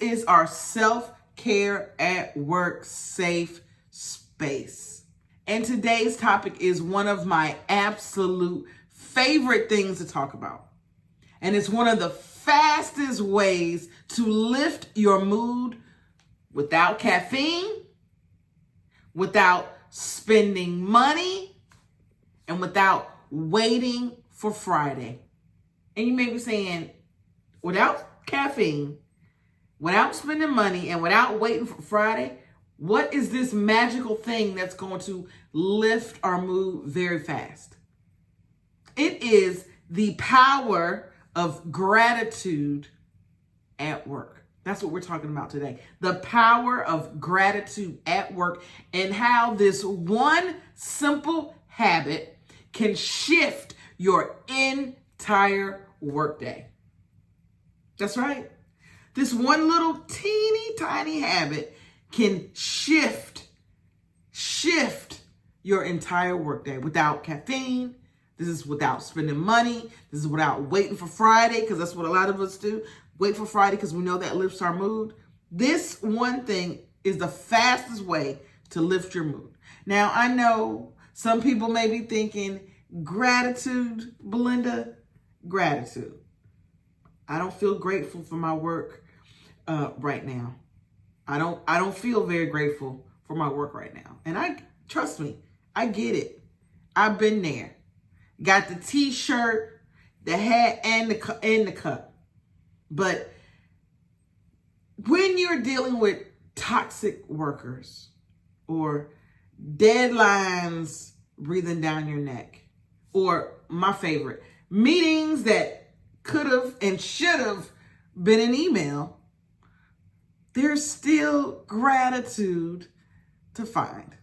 is our self-care at work safe space. And today's topic is one of my absolute favorite things to talk about. And it's one of the fastest ways to lift your mood without caffeine, without spending money, and without waiting for Friday. And you may be saying, without caffeine, without spending money, and without waiting for Friday, what is this magical thing that's going to lift our mood very fast? It is the power of gratitude at work. That's what we're talking about today. The power of gratitude at work and how this one simple habit can shift your entire workday. That's right. This one little teeny tiny habit can shift your entire workday without caffeine. This is without spending money. This is without waiting for Friday, because that's what a lot of us do. Wait for Friday because we know that lifts our mood. This one thing is the fastest way to lift your mood. Now, I know some people may be thinking, gratitude, Belinda, gratitude. I don't feel grateful for my work right now. I don't feel very grateful for my work right now. And trust me, I get it. I've been there. Got the t-shirt, the hat, and the cup. But when you're dealing with toxic workers or deadlines breathing down your neck, or my favorite, meetings that could have and should have been an email, there's still gratitude to find.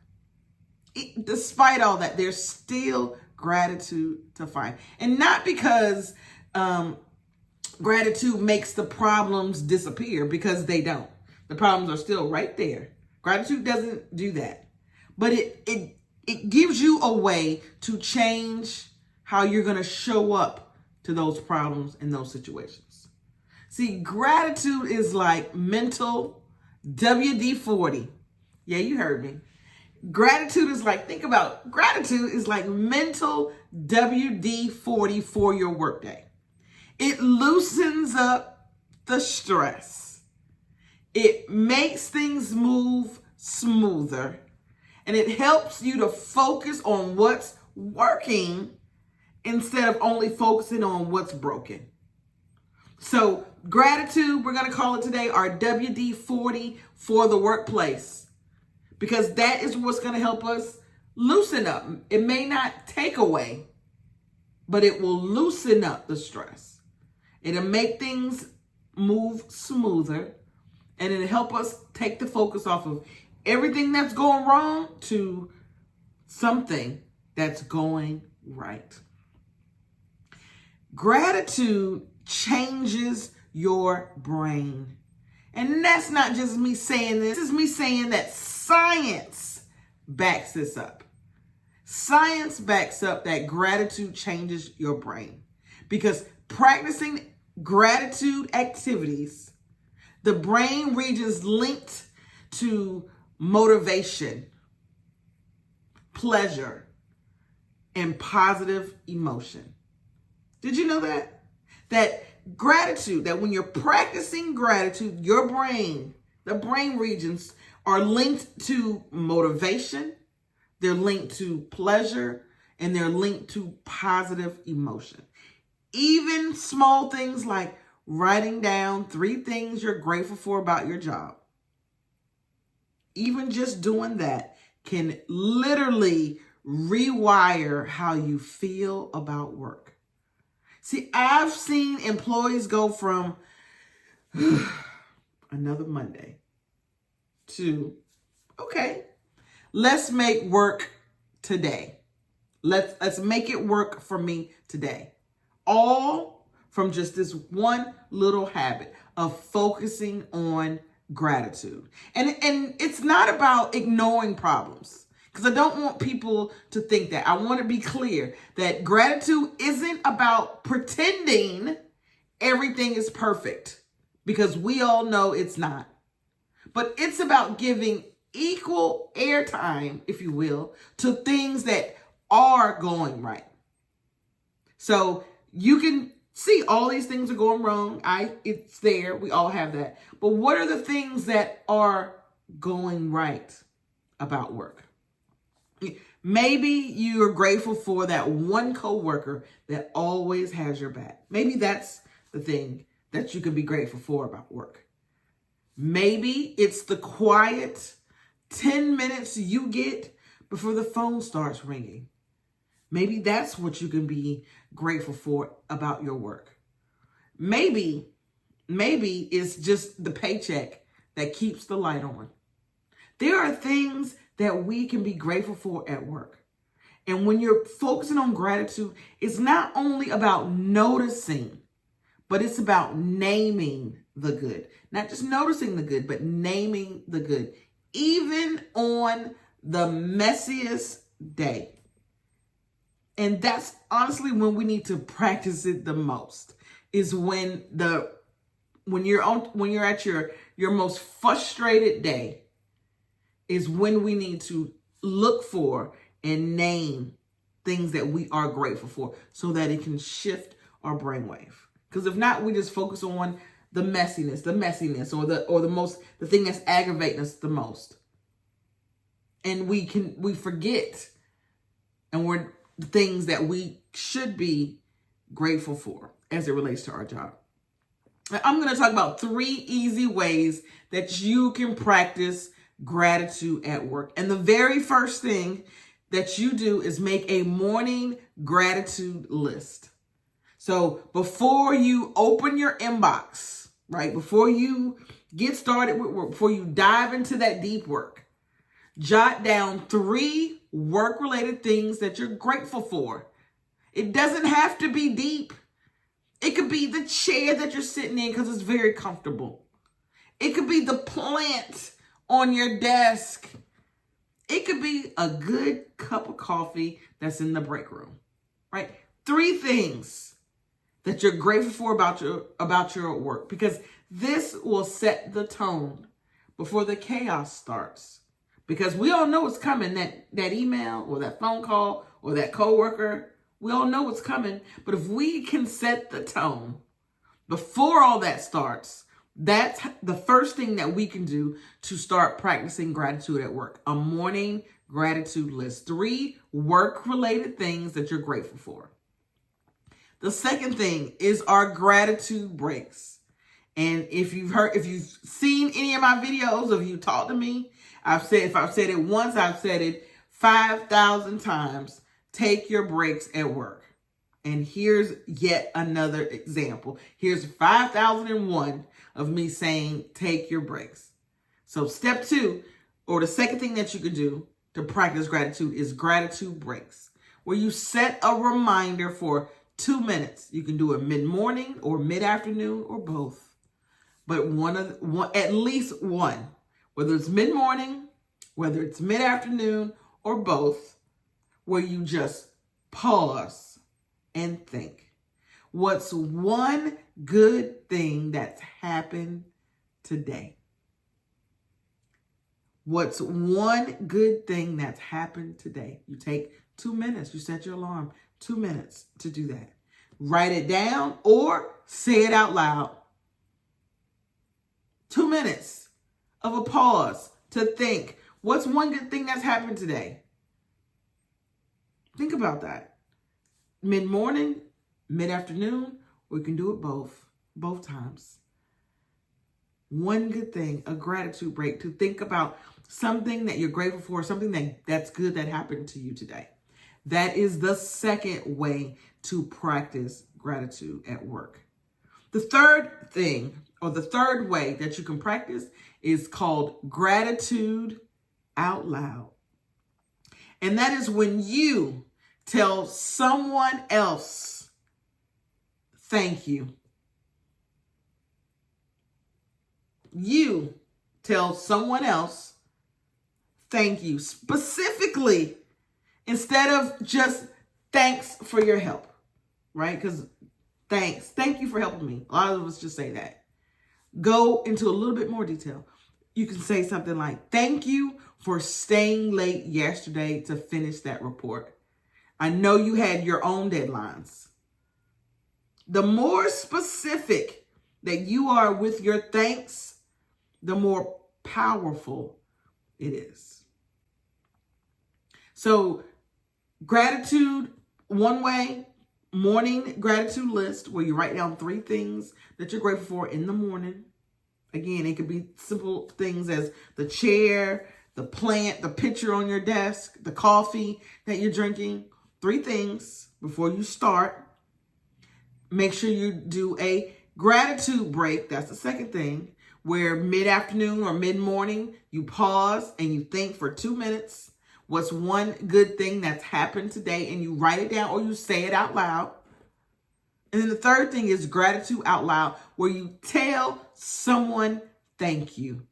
Despite all that, there's still gratitude to find. And not because gratitude makes the problems disappear, because they don't. The problems are still right there. Gratitude doesn't do that. But it gives you a way to change how you're going to show up to those problems and those situations. See, gratitude is like mental WD-40. Yeah, you heard me. Gratitude is like, think about, gratitude is like mental WD-40 for your workday. It loosens up the stress. It makes things move smoother. And it helps you to focus on what's working instead of only focusing on what's broken. So gratitude, we're going to call it today our WD-40 for the workplace. Because that is what's going to help us loosen up. It may not take away, but it will loosen up the stress. It'll make things move smoother, and it'll help us take the focus off of everything that's going wrong to something that's going right. Gratitude changes your brain. And that's not just me saying this. This is me saying that science backs this up. Science backs up that gratitude changes your brain. Because practicing gratitude activities, the brain regions linked to motivation, pleasure, and positive emotion. Did you know that? That gratitude, that when you're practicing gratitude, your brain, the brain regions are linked to motivation, they're linked to pleasure, and they're linked to positive emotion. Even small things like writing down 3 things you're grateful for about your job. Even just doing that can literally rewire how you feel about work. See, I've seen employees go from another Monday to, okay, let's make work today. Let's make it work for me today. All from just this one little habit of focusing on gratitude. And it's not about ignoring problems, because I don't want people to think that. I want to be clear that gratitude isn't about pretending everything is perfect. because we all know it's not. But it's about giving equal airtime, if you will, to things that are going right. So you can see all these things are going wrong. It's there. We all have that. But what are the things that are going right about work? Maybe you're grateful for that one coworker that always has your back. Maybe that's the thing that you can be grateful for about work. Maybe it's the quiet 10 minutes you get before the phone starts ringing. Maybe that's what you can be grateful for about your work. Maybe it's just the paycheck that keeps the light on. There are things that we can be grateful for at work. And when you're focusing on gratitude, it's not only about noticing, but it's about naming the good. Not just noticing the good, but naming the good. Even on the messiest day. And that's honestly when we need to practice it the most. Is when you're at your most frustrated day, is when we need to look for and name things that we are grateful for so that it can shift our brainwave. Because if not, we just focus on the messiness, or the thing that's aggravating us the most. And we forget, and we're the things that we should be grateful for as it relates to our job. I'm going to talk about 3 easy ways that you can practice gratitude at work. And the very first thing that you do is make a morning gratitude list. So before you open your inbox, right, before you get started with work, before you dive into that deep work, jot down 3 work-related things that you're grateful for. It doesn't have to be deep. It could be the chair that you're sitting in because it's very comfortable. It could be the plant on your desk. It could be a good cup of coffee that's in the break room, right? 3 things that you're grateful for about your work, because this will set the tone before the chaos starts. Because we all know what's coming, that email or that phone call or that coworker, we all know what's coming. But if we can set the tone before all that starts, that's the first thing that we can do to start practicing gratitude at work. A morning gratitude list. 3 work-related things that you're grateful for. The second thing is our gratitude breaks. And if you've seen any of my videos, if you talk to me, if I've said it once, I've said it 5,000 times. Take your breaks at work. And here's yet another example. Here's 5,001 of me saying, take your breaks. So step 2, or the second thing that you can do to practice gratitude, is gratitude breaks, where you set a reminder for 2 minutes. You can do it mid-morning or mid-afternoon or both. But at least one, whether it's mid-morning, whether it's mid-afternoon or both, where you just pause and think. What's one good thing that's happened today? What's one good thing that's happened today? You take 2 minutes. You set your alarm 2 minutes to do that. Write it down or say it out loud. 2 minutes of a pause to think. What's one good thing that's happened today? Think about that. Mid-morning, mid-afternoon, we can do it both times. One good thing, a gratitude break, to think about something that you're grateful for, something that's good that happened to you today. That is the second way to practice gratitude at work. The third thing, or the third way that you can practice, is called gratitude out loud. And that is when you tell someone else, thank you. You tell someone else, thank you. Specifically, instead of just thanks for your help, right? Because thank you for helping me. A lot of us just say that. go into a little bit more detail. You can say something like, thank you for staying late yesterday to finish that report. I know you had your own deadlines. The more specific that you are with your thanks, the more powerful it is. So gratitude, one way, morning gratitude list where you write down 3 things that you're grateful for in the morning. Again, it could be simple things as the chair, the plant, the picture on your desk, the coffee that you're drinking. 3 things before you start. Make sure you do a gratitude break. That's the second thing, where mid-afternoon or mid-morning, you pause and you think for 2 minutes. What's one good thing that's happened today, and you write it down or you say it out loud. And then the third thing is gratitude out loud, where you tell someone thank you.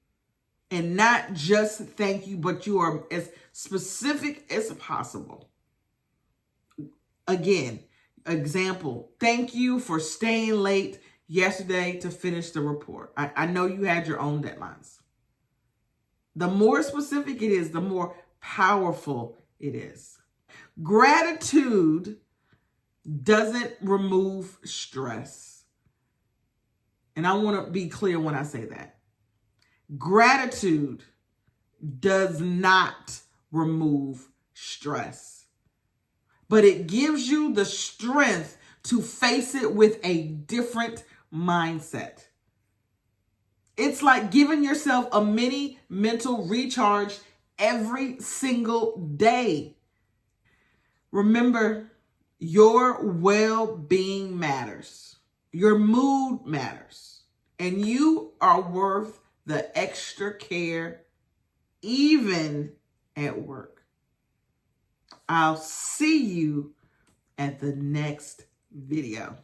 And not just thank you, but you are as specific as possible. Again, example, thank you for staying late yesterday to finish the report. I know you had your own deadlines. The more specific it is, the more powerful it is. Gratitude doesn't remove stress. And I want to be clear when I say that. Gratitude does not remove stress, but it gives you the strength to face it with a different mindset. It's like giving yourself a mini mental recharge every single day. Remember, your well-being matters. Your mood matters. And you are worth the extra care, even at work. I'll see you at the next video.